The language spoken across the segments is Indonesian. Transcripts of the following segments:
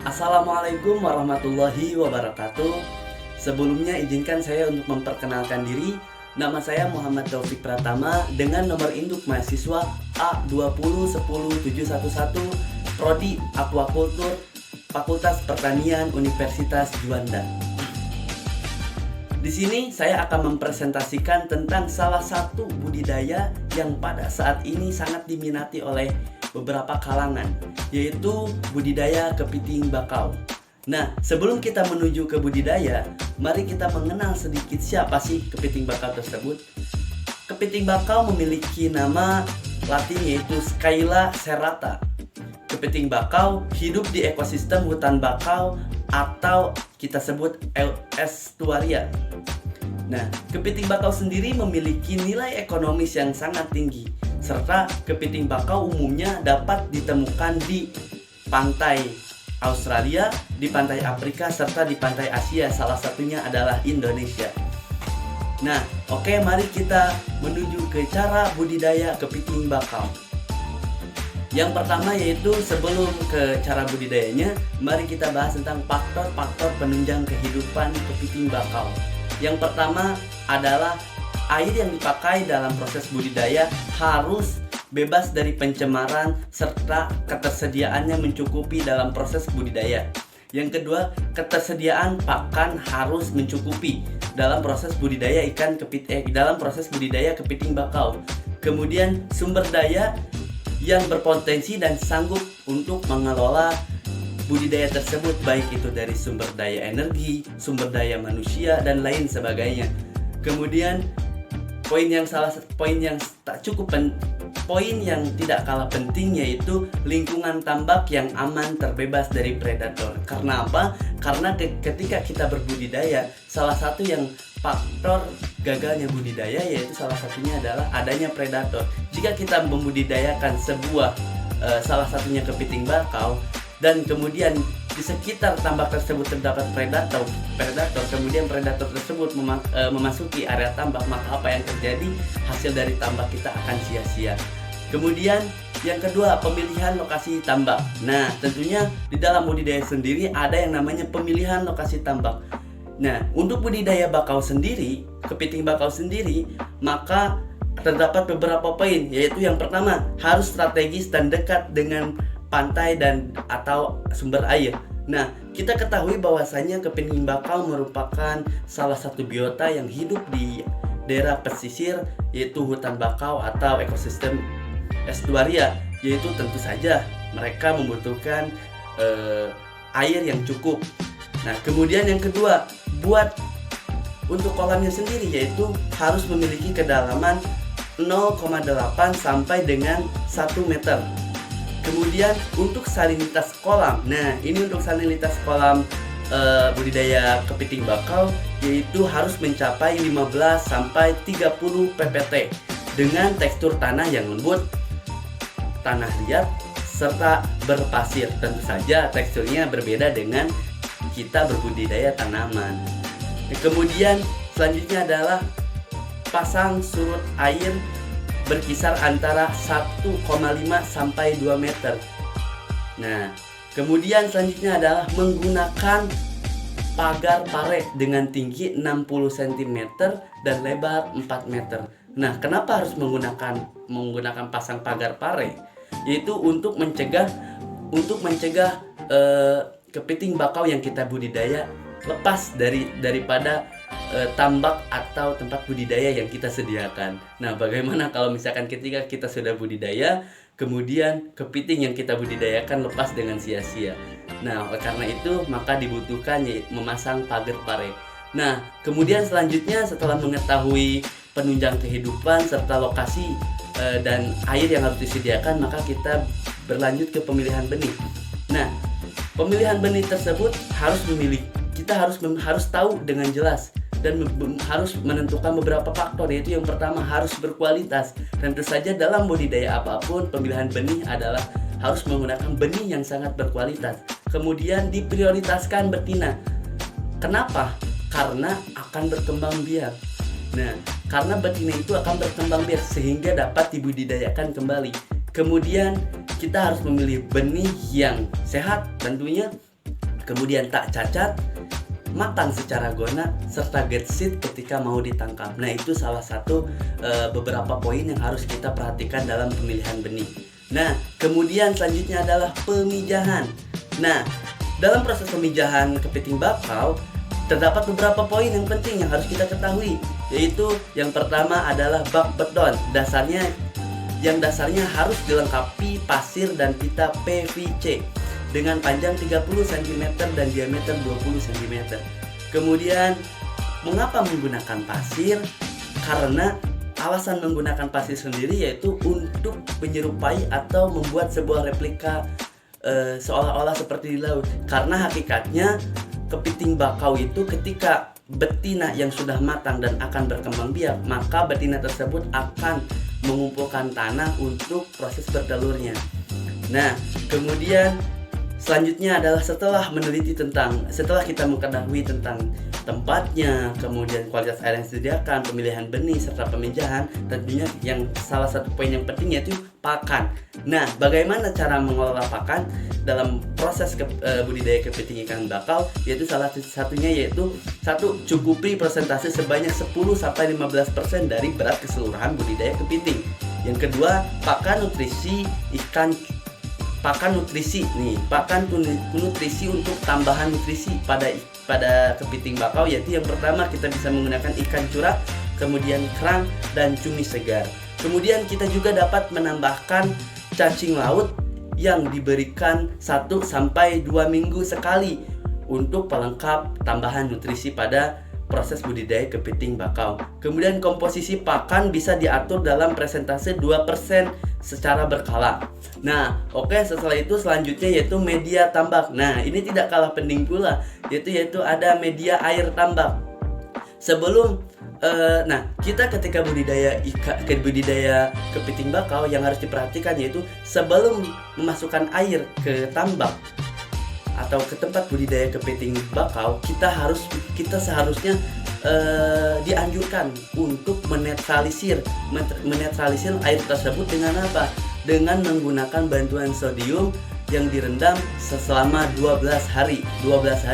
Assalamualaikum warahmatullahi wabarakatuh. Sebelumnya izinkan saya untuk memperkenalkan diri. Nama saya Muhammad Taufik Pratama dengan nomor induk mahasiswa A2010711, Prodi Aquacultur, Fakultas Pertanian Universitas Juanda. Di sini saya akan mempresentasikan tentang salah satu budidaya yang pada saat ini sangat diminati oleh beberapa kalangan, yaitu budidaya kepiting bakau. Nah, sebelum kita menuju ke budidaya, mari kita mengenal sedikit siapa sih kepiting bakau tersebut. Kepiting bakau memiliki nama Latin yaitu Scylla serrata. Kepiting bakau hidup di ekosistem hutan bakau atau kita sebut estuaria. Nah, kepiting bakau sendiri memiliki nilai ekonomis yang sangat tinggi, serta kepiting bakau umumnya dapat ditemukan di pantai Australia, di pantai Afrika, serta di pantai Asia, salah satunya adalah Indonesia. Nah, oke, mari kita menuju ke cara budidaya kepiting bakau. Yang pertama yaitu sebelum ke cara budidayanya, mari kita bahas tentang faktor-faktor penunjang kehidupan kepiting bakau. Yang pertama adalah air yang dipakai dalam proses budidaya harus bebas dari pencemaran serta ketersediaannya mencukupi dalam proses budidaya. Yang kedua, ketersediaan pakan harus mencukupi dalam proses budidaya dalam proses budidaya kepiting bakau. Kemudian sumber daya yang berpotensi dan sanggup untuk mengelola budidaya tersebut, baik itu dari sumber daya energi, sumber daya manusia, dan lain sebagainya. Kemudian poin yang tidak kalah penting yaitu lingkungan tambak yang aman terbebas dari predator. Karena apa? Karena ketika kita berbudidaya, salah satu yang faktor gagalnya budidaya yaitu salah satunya adalah adanya predator. Jika kita membudidayakan salah satunya kepiting bakau dan kemudian di sekitar tambak tersebut terdapat predator, kemudian predator tersebut memasuki area tambak, maka apa yang terjadi? Hasil dari tambak kita akan sia-sia. Kemudian yang kedua, pemilihan lokasi tambak. Nah, tentunya di dalam budidaya sendiri ada yang namanya pemilihan lokasi tambak. Nah, untuk budidaya bakau sendiri, kepiting bakau sendiri, maka terdapat beberapa poin, yaitu yang pertama, harus strategis dan dekat dengan pantai dan atau sumber air. Nah, kita ketahui bahwasanya kepiting bakau merupakan salah satu biota yang hidup di daerah pesisir, yaitu hutan bakau atau ekosistem estuaria, yaitu tentu saja mereka membutuhkan air yang cukup. Nah, kemudian yang kedua, untuk kolamnya sendiri yaitu harus memiliki kedalaman 0,8 sampai dengan 1 meter. Kemudian untuk salinitas kolam, nah ini untuk salinitas kolam budidaya kepiting bakau yaitu harus mencapai 15 sampai 30 ppt dengan tekstur tanah yang lembut, tanah liat, serta berpasir. Tentu saja teksturnya berbeda dengan kita berbudidaya tanaman. Kemudian selanjutnya adalah pasang surut air berkisar antara 1,5 sampai 2 meter. Nah, kemudian selanjutnya adalah menggunakan pagar pare dengan tinggi 60 cm dan lebar 4 meter. Nah, kenapa harus menggunakan pasang pagar pare? Yaitu untuk mencegah kepiting bakau yang kita budidaya lepas daripada tambak atau tempat budidaya yang kita sediakan. Nah, bagaimana kalau misalkan ketika kita sudah budidaya, kemudian kepiting yang kita budidayakan lepas dengan sia-sia? Nah, karena itu maka dibutuhkan memasang pagar pare. Nah, kemudian selanjutnya setelah mengetahui penunjang kehidupan serta lokasi dan air yang harus disediakan, maka kita berlanjut ke pemilihan benih. Nah, pemilihan benih tersebut kita harus tahu dengan jelas dan harus menentukan beberapa faktor, yaitu yang pertama harus berkualitas. Tentu saja dalam budidaya apapun pemilihan benih adalah harus menggunakan benih yang sangat berkualitas. Kemudian diprioritaskan betina. Kenapa? Karena akan berkembang biak. Nah, karena betina itu akan berkembang biak sehingga dapat dibudidayakan kembali. Kemudian kita harus memilih benih yang sehat tentunya, kemudian tak cacat, matang secara gona, serta gesit ketika mau ditangkap. Nah, itu salah satu beberapa poin yang harus kita perhatikan dalam pemilihan benih. Nah, kemudian selanjutnya adalah pemijahan. Nah, dalam proses pemijahan kepiting bakau terdapat beberapa poin yang penting yang harus kita ketahui, yaitu yang pertama adalah bak beton. Dasarnya harus dilengkapi pasir dan pita PVC dengan panjang 30 cm dan diameter 20 cm. Kemudian, mengapa menggunakan pasir? Karena alasan menggunakan pasir sendiri yaitu untuk menyerupai atau membuat sebuah replika seolah-olah seperti di laut. Karena hakikatnya kepiting bakau itu ketika betina yang sudah matang dan akan berkembang biak, maka betina tersebut akan mengumpulkan tanah untuk proses bertelurnya. Nah, kemudian selanjutnya adalah setelah kita mengetahui tentang tempatnya, kemudian kualitas air yang disediakan, pemilihan benih, serta pemijahan, tentunya yang salah satu poin yang penting yaitu pakan. Nah, bagaimana cara mengelola pakan dalam proses budidaya kepiting ikan bakau? Yaitu salah satunya yaitu satu, cukupi persentase sebanyak 10-15% dari berat keseluruhan budidaya kepiting. Yang kedua, pakan nutrisi untuk tambahan nutrisi pada kepiting bakau, yaitu yang pertama kita bisa menggunakan ikan curah, kemudian kerang dan cumi segar. Kemudian kita juga dapat menambahkan cacing laut yang diberikan 1-2 minggu sekali untuk pelengkap tambahan nutrisi pada proses budidaya kepiting bakau. Kemudian komposisi pakan bisa diatur dalam persentase 2% secara berkala. Nah, setelah itu selanjutnya yaitu media tambak. Nah, ini tidak kalah penting pula, yaitu ada media air tambak. Kita ketika budidaya kepiting bakau yang harus diperhatikan yaitu sebelum memasukkan air ke tambak atau ke tempat budidaya kepiting bakau, kita seharusnya dianjurkan untuk menetralisir air tersebut dengan apa? Dengan menggunakan bantuan sodium yang direndam selama 12 hari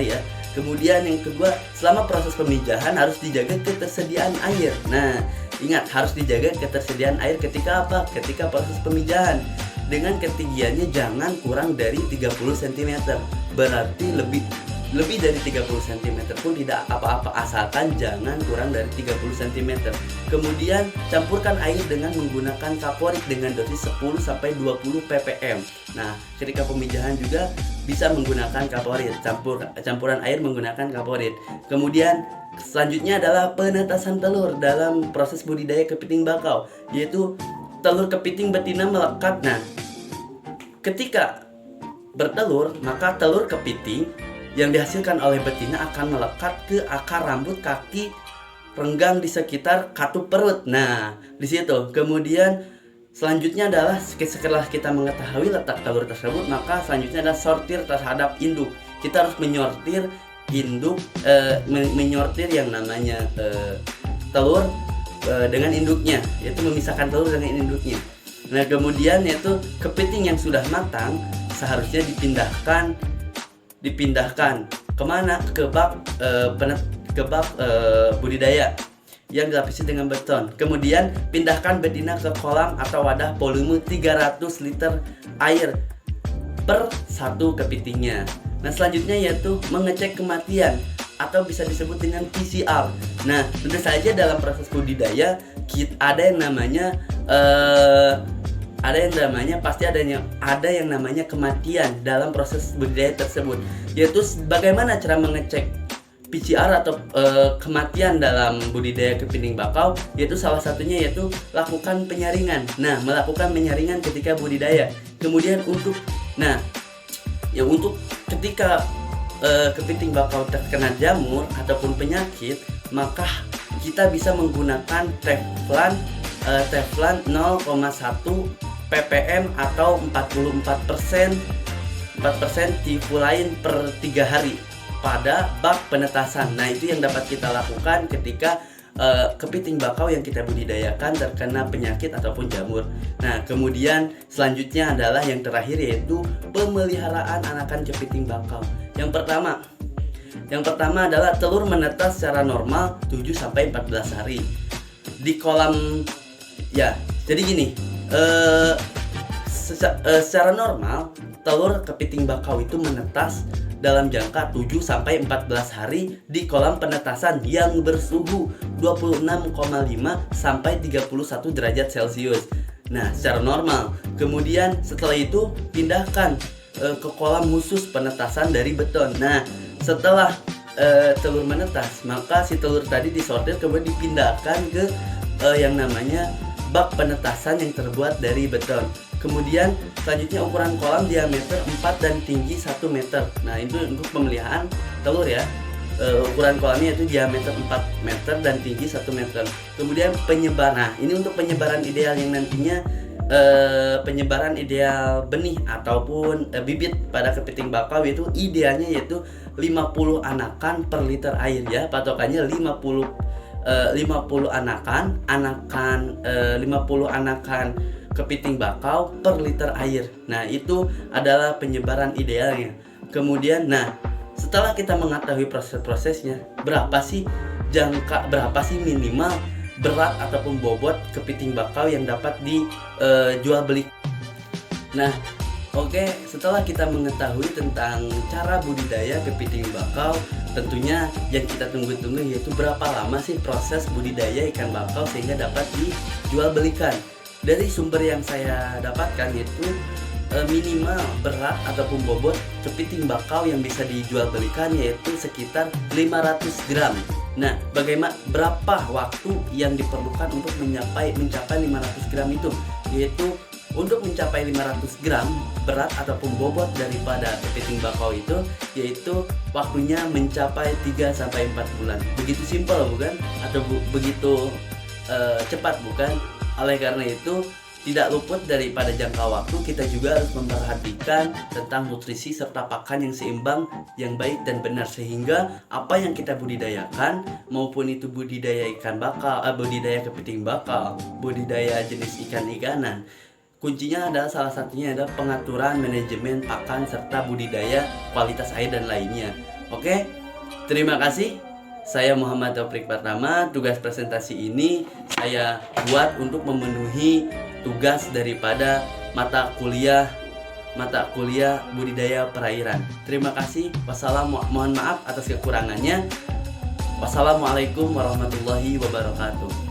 ya. Kemudian yang kedua, selama proses pemijahan harus dijaga ketersediaan air. Nah, ingat, harus dijaga ketersediaan air ketika apa? Ketika proses pemijahan. Dengan ketinggiannya jangan kurang dari 30 cm. Berarti lebih dari 30 cm pun tidak apa-apa, asalkan jangan kurang dari 30 cm. Kemudian campurkan air dengan menggunakan kaporit dengan dosis 10-20 ppm. Nah, ketika pemijahan juga bisa menggunakan kaporit, campuran air menggunakan kaporit. Kemudian selanjutnya adalah penetasan telur dalam proses budidaya kepiting bakau, yaitu telur kepiting betina melekat. Nah, ketika bertelur, maka telur kepiting yang dihasilkan oleh betina akan melekat ke akar rambut kaki renggang di sekitar katup perut. Nah, di situ. Kemudian selanjutnya adalah setelah kita mengetahui letak telur tersebut, maka selanjutnya adalah sortir terhadap induk. Kita harus menyortir yang namanya telur dengan induknya, yaitu memisahkan telur dengan induknya. Nah, kemudian yaitu kepiting yang sudah matang seharusnya dipindahkan kemana? Ke bak budidaya yang dilapisi dengan beton. Kemudian pindahkan betina ke kolam atau wadah volume 300 liter air per satu kepitingnya. Nah, selanjutnya yaitu mengecek kematian atau bisa disebut dengan PCR. Nah, tentu saja dalam proses budidaya ada yang namanya kematian dalam proses budidaya tersebut. Yaitu bagaimana cara mengecek PCR atau kematian dalam budidaya kepiting bakau, yaitu salah satunya yaitu lakukan penyaringan. Nah, melakukan penyaringan ketika budidaya. Kemudian untuk ketika kepiting bakau terkena jamur ataupun penyakit, maka kita bisa menggunakan Teflon 0,1 ppm atau 4% tifulain per 3 hari pada bak penetasan. Nah, itu yang dapat kita lakukan ketika kepiting bakau yang kita budidayakan terkena penyakit ataupun jamur. Nah, kemudian selanjutnya adalah yang terakhir yaitu pemeliharaan anakan kepiting bakau. Yang pertama adalah telur menetas secara normal 7 sampai 14 hari. Di kolam ya, jadi gini, secara normal telur kepiting bakau itu menetas dalam jangka 7 sampai 14 hari di kolam penetasan yang bersuhu 26,5 sampai 31 derajat Celcius. Nah, secara normal. Kemudian setelah itu pindahkan ke kolam khusus penetasan dari beton. Nah, setelah telur menetas, maka si telur tadi disortir kemudian dipindahkan ke yang namanya bak penetasan yang terbuat dari beton. Kemudian selanjutnya ukuran kolam diameter 4 dan tinggi 1 meter. Nah, itu untuk pemeliharaan telur ya. Ukuran kolamnya itu diameter 4 meter dan tinggi 1 meter. Kemudian penyebaran. Nah, ini untuk penyebaran ideal yang nantinya penyebaran ideal benih ataupun bibit pada kepiting bakau itu idealnya yaitu 50 anakan per liter air ya. Patokannya 50 anakan 50 anakan kepiting bakau per liter air. Nah, itu adalah penyebaran idealnya. Kemudian, nah, setelah kita mengetahui proses-prosesnya, berapa sih minimal berat ataupun bobot kepiting bakau yang dapat dijual beli. Nah, oke, setelah kita mengetahui tentang cara budidaya kepiting bakau, tentunya yang kita tunggu-tunggu yaitu berapa lama sih proses budidaya ikan bakau sehingga dapat dijual belikan. Dari sumber yang saya dapatkan yaitu minimal berat ataupun bobot kepiting bakau yang bisa dijual belikan yaitu sekitar 500 gram. Nah, berapa waktu yang diperlukan untuk mencapai 500 gram itu? Yaitu untuk mencapai 500 gram berat ataupun bobot daripada kepiting bakau itu, yaitu waktunya mencapai 3 sampai 4 bulan. Begitu simpel bukan? Atau begitu cepat bukan? Oleh karena itu, tidak luput daripada jangka waktu, kita juga harus memperhatikan tentang nutrisi serta pakan yang seimbang, yang baik dan benar, sehingga apa yang kita budidayakan, maupun itu budidaya ikan bakal, budidaya kepiting bakal, budidaya jenis ikan-ikanan, kuncinya adalah salah satunya adalah pengaturan manajemen pakan serta budidaya kualitas air dan lainnya. Oke, terima kasih. Saya Muhammad Taufik Pratama. Tugas presentasi ini saya buat untuk memenuhi tugas daripada mata kuliah budidaya perairan. Terima kasih. Mohon maaf atas kekurangannya. Wassalamualaikum warahmatullahi wabarakatuh.